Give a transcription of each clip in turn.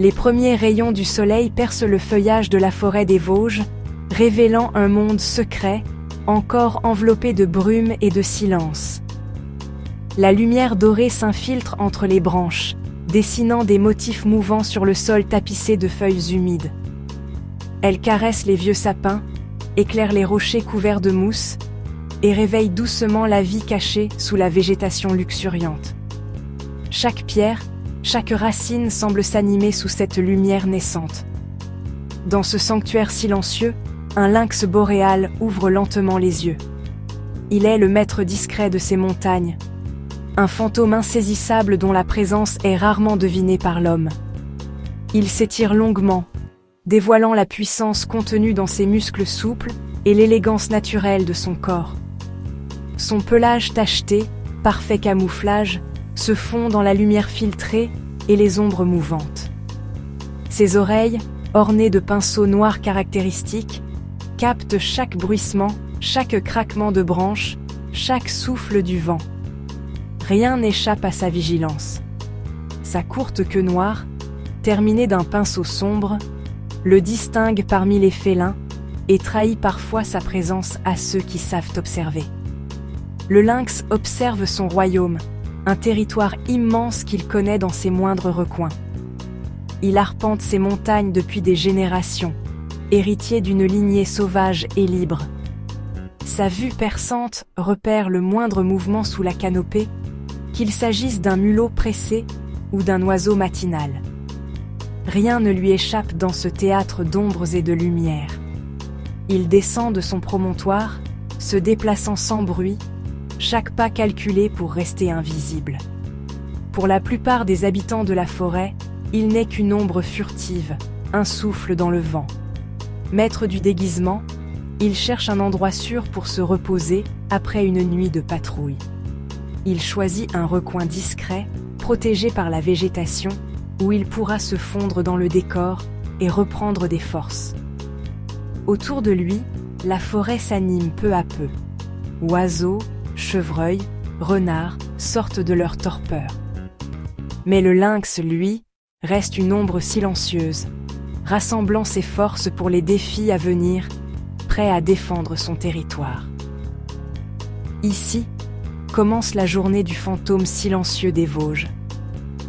Les premiers rayons du soleil percent le feuillage de la forêt des Vosges, révélant un monde secret, encore enveloppé de brume et de silence. La lumière dorée s'infiltre entre les branches, dessinant des motifs mouvants sur le sol tapissé de feuilles humides. Elle caresse les vieux sapins, éclaire les rochers couverts de mousse, et réveille doucement la vie cachée sous la végétation luxuriante. Chaque pierre, chaque racine semble s'animer sous cette lumière naissante. Dans ce sanctuaire silencieux, un lynx boréal ouvre lentement les yeux. Il est le maître discret de ces montagnes, un fantôme insaisissable dont la présence est rarement devinée par l'homme. Il s'étire longuement, dévoilant la puissance contenue dans ses muscles souples et l'élégance naturelle de son corps. Son pelage tacheté, parfait camouflage, se fond dans la lumière filtrée et les ombres mouvantes. Ses oreilles, ornées de pinceaux noirs caractéristiques, captent chaque bruissement, chaque craquement de branches, chaque souffle du vent. Rien n'échappe à sa vigilance. Sa courte queue noire, terminée d'un pinceau sombre, le distingue parmi les félins et trahit parfois sa présence à ceux qui savent observer. Le lynx observe son royaume, un territoire immense qu'il connaît dans ses moindres recoins. Il arpente ces montagnes depuis des générations, héritier d'une lignée sauvage et libre. Sa vue perçante repère le moindre mouvement sous la canopée, qu'il s'agisse d'un mulot pressé ou d'un oiseau matinal. Rien ne lui échappe dans ce théâtre d'ombres et de lumière. Il descend de son promontoire, se déplaçant sans bruit, chaque pas calculé pour rester invisible. Pour la plupart des habitants de la forêt, il n'est qu'une ombre furtive, un souffle dans le vent. Maître du déguisement, il cherche un endroit sûr pour se reposer après une nuit de patrouille. Il choisit un recoin discret, protégé par la végétation, où il pourra se fondre dans le décor et reprendre des forces. Autour de lui, la forêt s'anime peu à peu. Oiseaux, chevreuils, renards sortent de leur torpeur. Mais le lynx, lui, reste une ombre silencieuse, rassemblant ses forces pour les défis à venir, prêt à défendre son territoire. Ici commence la journée du fantôme silencieux des Vosges,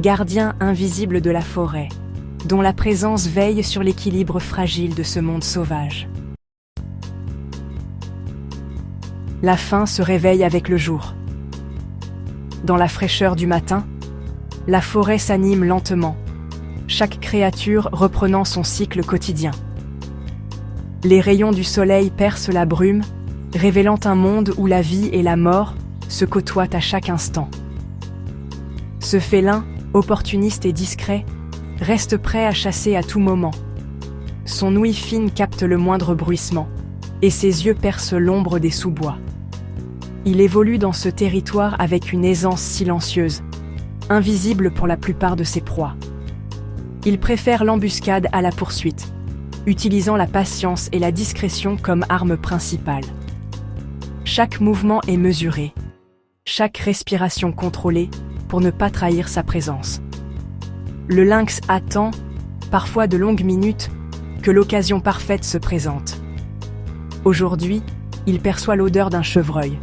gardien invisible de la forêt, dont la présence veille sur l'équilibre fragile de ce monde sauvage. La faim se réveille avec le jour. Dans la fraîcheur du matin, la forêt s'anime lentement, chaque créature reprenant son cycle quotidien. Les rayons du soleil percent la brume, révélant un monde où la vie et la mort se côtoient à chaque instant. Ce félin, opportuniste et discret, reste prêt à chasser à tout moment. Son ouïe fine capte le moindre bruissement, et ses yeux percent l'ombre des sous-bois. Il évolue dans ce territoire avec une aisance silencieuse, invisible pour la plupart de ses proies. Il préfère l'embuscade à la poursuite, utilisant la patience et la discrétion comme arme principale. Chaque mouvement est mesuré, chaque respiration contrôlée pour ne pas trahir sa présence. Le lynx attend, parfois de longues minutes, que l'occasion parfaite se présente. Aujourd'hui, il perçoit l'odeur d'un chevreuil,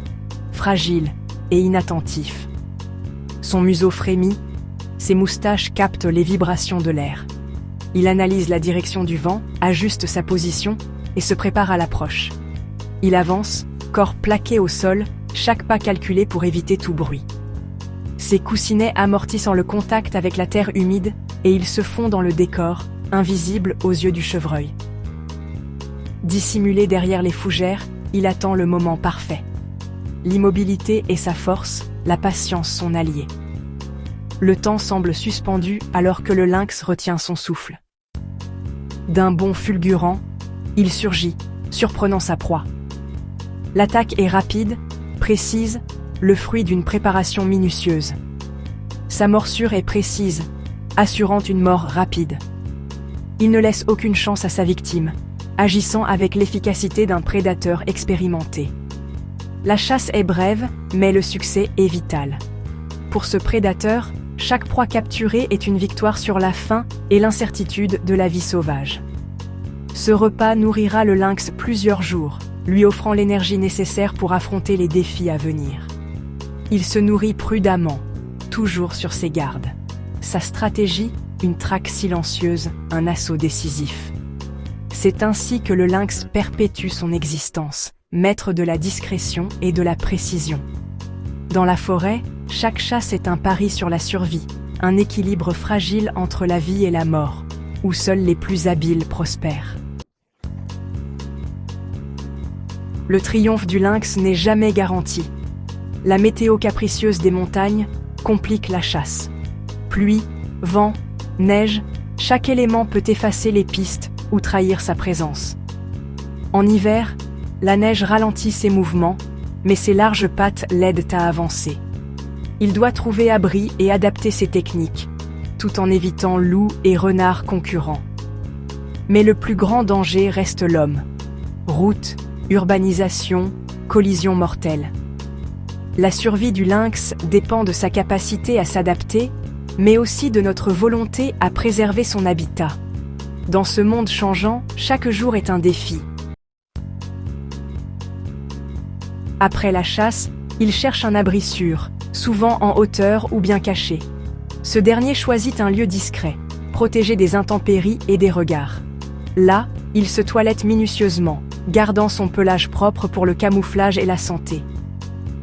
fragile et inattentif. Son museau frémit, ses moustaches captent les vibrations de l'air. Il analyse la direction du vent, ajuste sa position et se prépare à l'approche. Il avance, corps plaqué au sol, chaque pas calculé pour éviter tout bruit. Ses coussinets amortissent le contact avec la terre humide et il se fond dans le décor, invisible aux yeux du chevreuil. Dissimulé derrière les fougères, il attend le moment parfait. L'immobilité est sa force, la patience son allié. Le temps semble suspendu alors que le lynx retient son souffle. D'un bond fulgurant, il surgit, surprenant sa proie. L'attaque est rapide, précise, le fruit d'une préparation minutieuse. Sa morsure est précise, assurant une mort rapide. Il ne laisse aucune chance à sa victime, agissant avec l'efficacité d'un prédateur expérimenté. La chasse est brève, mais le succès est vital. Pour ce prédateur, Chaque proie capturée est une victoire sur la faim et l'incertitude de la vie sauvage. Ce repas nourrira le lynx plusieurs jours, lui offrant l'énergie nécessaire pour affronter les défis à venir. Il se nourrit prudemment, toujours sur ses gardes. Sa stratégie, une traque silencieuse, un assaut décisif. C'est ainsi que le lynx perpétue son existence, maître de la discrétion et de la précision. Dans la forêt, chaque chasse est un pari sur la survie, un équilibre fragile entre la vie et la mort, où seuls les plus habiles prospèrent. Le triomphe du lynx n'est jamais garanti. La météo capricieuse des montagnes complique la chasse. Pluie, vent, neige, chaque élément peut effacer les pistes ou trahir sa présence. En hiver, la neige ralentit ses mouvements, mais ses larges pattes l'aident à avancer. Il doit trouver abri et adapter ses techniques, tout en évitant loups et renards concurrents. Mais le plus grand danger reste l'homme. Routes, urbanisation, collisions mortelles. La survie du lynx dépend de sa capacité à s'adapter, mais aussi de notre volonté à préserver son habitat. Dans ce monde changeant, chaque jour est un défi. Après la chasse, il cherche un abri sûr, souvent en hauteur ou bien caché. Ce dernier choisit un lieu discret, protégé des intempéries et des regards. Là, il se toilette minutieusement, gardant son pelage propre pour le camouflage et la santé.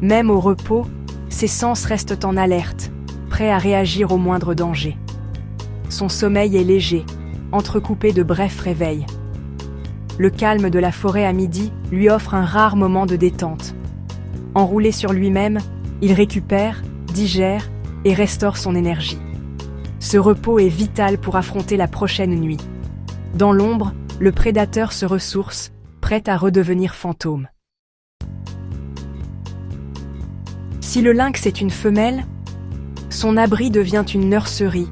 Même au repos, ses sens restent en alerte, prêts à réagir au moindre danger. Son sommeil est léger, entrecoupé de brefs réveils. Le calme de la forêt à midi lui offre un rare moment de détente. Enroulé sur lui-même, il récupère, digère et restaure son énergie. Ce repos est vital pour affronter la prochaine nuit. Dans l'ombre, le prédateur se ressource, prêt à redevenir fantôme. Si le lynx est une femelle, son abri devient une nurserie,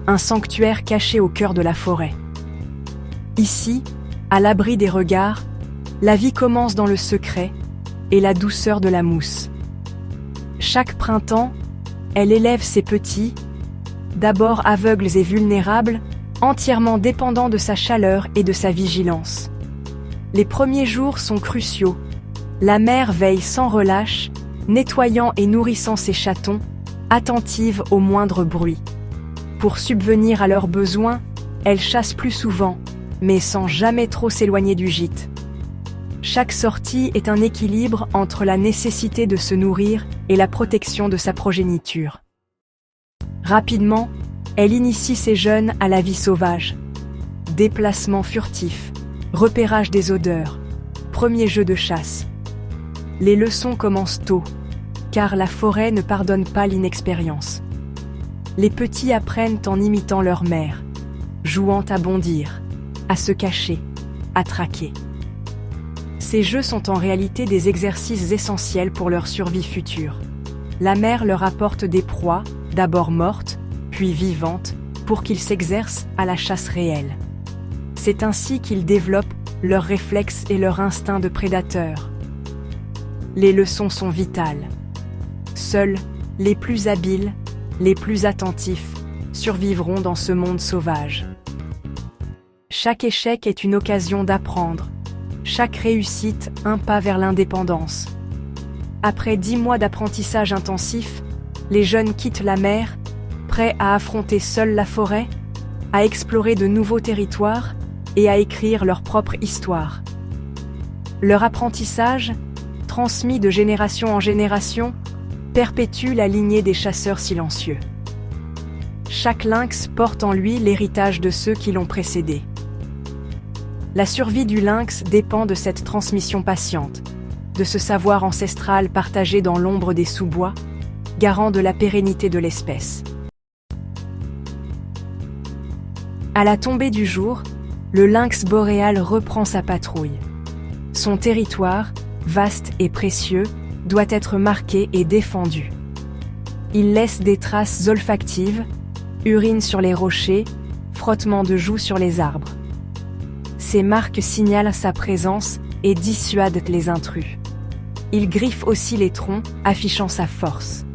un sanctuaire caché au cœur de la forêt. Ici, à l'abri des regards, la vie commence dans le secret et la douceur de la mousse. Chaque printemps, elle élève ses petits, d'abord aveugles et vulnérables, entièrement dépendants de sa chaleur et de sa vigilance. Les premiers jours sont cruciaux. La mère veille sans relâche, nettoyant et nourrissant ses chatons, attentive au moindre bruit. Pour subvenir à leurs besoins, elle chasse plus souvent, mais sans jamais trop s'éloigner du gîte. Chaque sortie est un équilibre entre la nécessité de se nourrir et la protection de sa progéniture. Rapidement, elle initie ses jeunes à la vie sauvage. Déplacement furtif, repérage des odeurs, premier jeu de chasse. Les leçons commencent tôt, car la forêt ne pardonne pas l'inexpérience. Les petits apprennent en imitant leur mère, jouant à bondir, à se cacher, à traquer. Ces jeux sont en réalité des exercices essentiels pour leur survie future. La mère leur apporte des proies, d'abord mortes, puis vivantes, pour qu'ils s'exercent à la chasse réelle. C'est ainsi qu'ils développent leurs réflexes et leur instinct de prédateur. Les leçons sont vitales. Seuls les plus habiles, les plus attentifs, survivront dans ce monde sauvage. Chaque échec est une occasion d'apprendre. Chaque réussite, un pas vers l'indépendance. Après 10 mois d'apprentissage intensif, les jeunes quittent la mer, prêts à affronter seuls la forêt, à explorer de nouveaux territoires et à écrire leur propre histoire. Leur apprentissage, transmis de génération en génération, perpétue la lignée des chasseurs silencieux. Chaque lynx porte en lui l'héritage de ceux qui l'ont précédé. La survie du lynx dépend de cette transmission patiente, de ce savoir ancestral partagé dans l'ombre des sous-bois, garant de la pérennité de l'espèce. À la tombée du jour, le lynx boréal reprend sa patrouille. Son territoire, vaste et précieux, doit être marqué et défendu. Il laisse des traces olfactives, urine sur les rochers, frottement de joues sur les arbres. Ces marques signalent sa présence et dissuadent les intrus. Il griffe aussi les troncs, affichant sa force.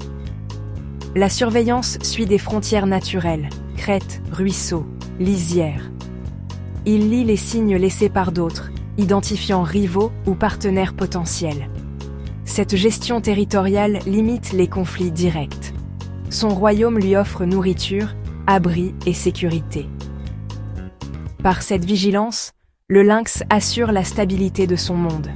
La surveillance suit des frontières naturelles, crêtes, ruisseaux, lisières. Il lit les signes laissés par d'autres, identifiant rivaux ou partenaires potentiels. Cette gestion territoriale limite les conflits directs. Son royaume lui offre nourriture, abri et sécurité. Par cette vigilance, le lynx assure la stabilité de son monde.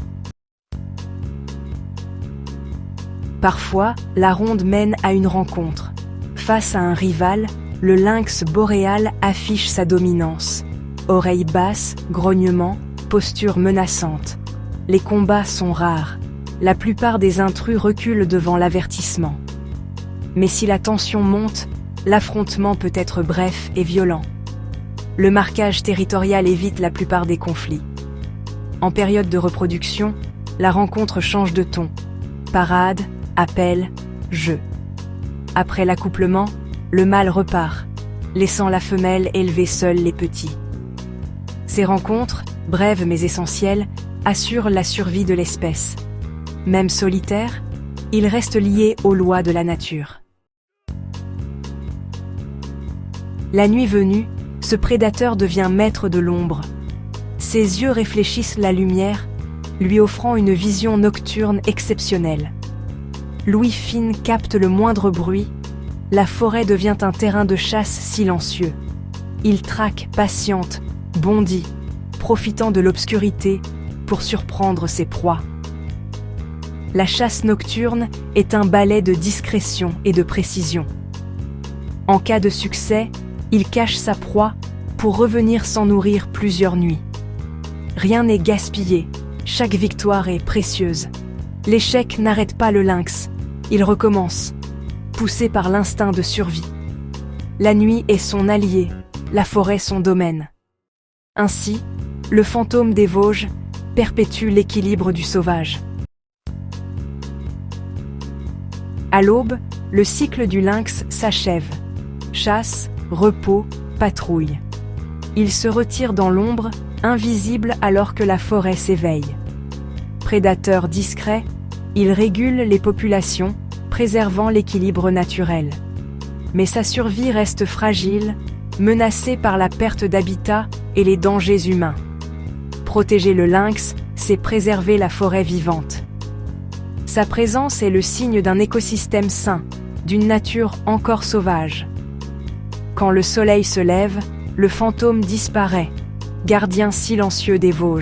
Parfois, la ronde mène à une rencontre. Face à un rival, le lynx boréal affiche sa dominance. Oreilles basses, grognements, posture menaçante. Les combats sont rares. La plupart des intrus reculent devant l'avertissement. Mais si la tension monte, l'affrontement peut être bref et violent. Le marquage territorial évite la plupart des conflits. En période de reproduction, la rencontre change de ton. Parade, appel, jeu. Après l'accouplement, le mâle repart, laissant la femelle élever seule les petits. Ces rencontres, brèves mais essentielles, assurent la survie de l'espèce. Même solitaire, il reste lié aux lois de la nature. La nuit venue, ce prédateur devient maître de l'ombre. Ses yeux réfléchissent la lumière, lui offrant une vision nocturne exceptionnelle. L'ouïe fine capte le moindre bruit, la forêt devient un terrain de chasse silencieux. Il traque, patiente, bondit, profitant de l'obscurité pour surprendre ses proies. La chasse nocturne est un ballet de discrétion et de précision. En cas de succès, il cache sa proie pour revenir s'en nourrir plusieurs nuits. Rien n'est gaspillé, chaque victoire est précieuse. L'échec n'arrête pas le lynx, il recommence, poussé par l'instinct de survie. La nuit est son allié, la forêt son domaine. Ainsi, le fantôme des Vosges perpétue l'équilibre du sauvage. À l'aube, le cycle du lynx s'achève. Chasse, repos, patrouille. Il se retire dans l'ombre, invisible alors que la forêt s'éveille. Prédateur discret, il régule les populations, préservant l'équilibre naturel. Mais sa survie reste fragile, menacée par la perte d'habitat et les dangers humains. Protéger le lynx, c'est préserver la forêt vivante. Sa présence est le signe d'un écosystème sain, d'une nature encore sauvage. Quand le soleil se lève, le fantôme disparaît, gardien silencieux des Vosges.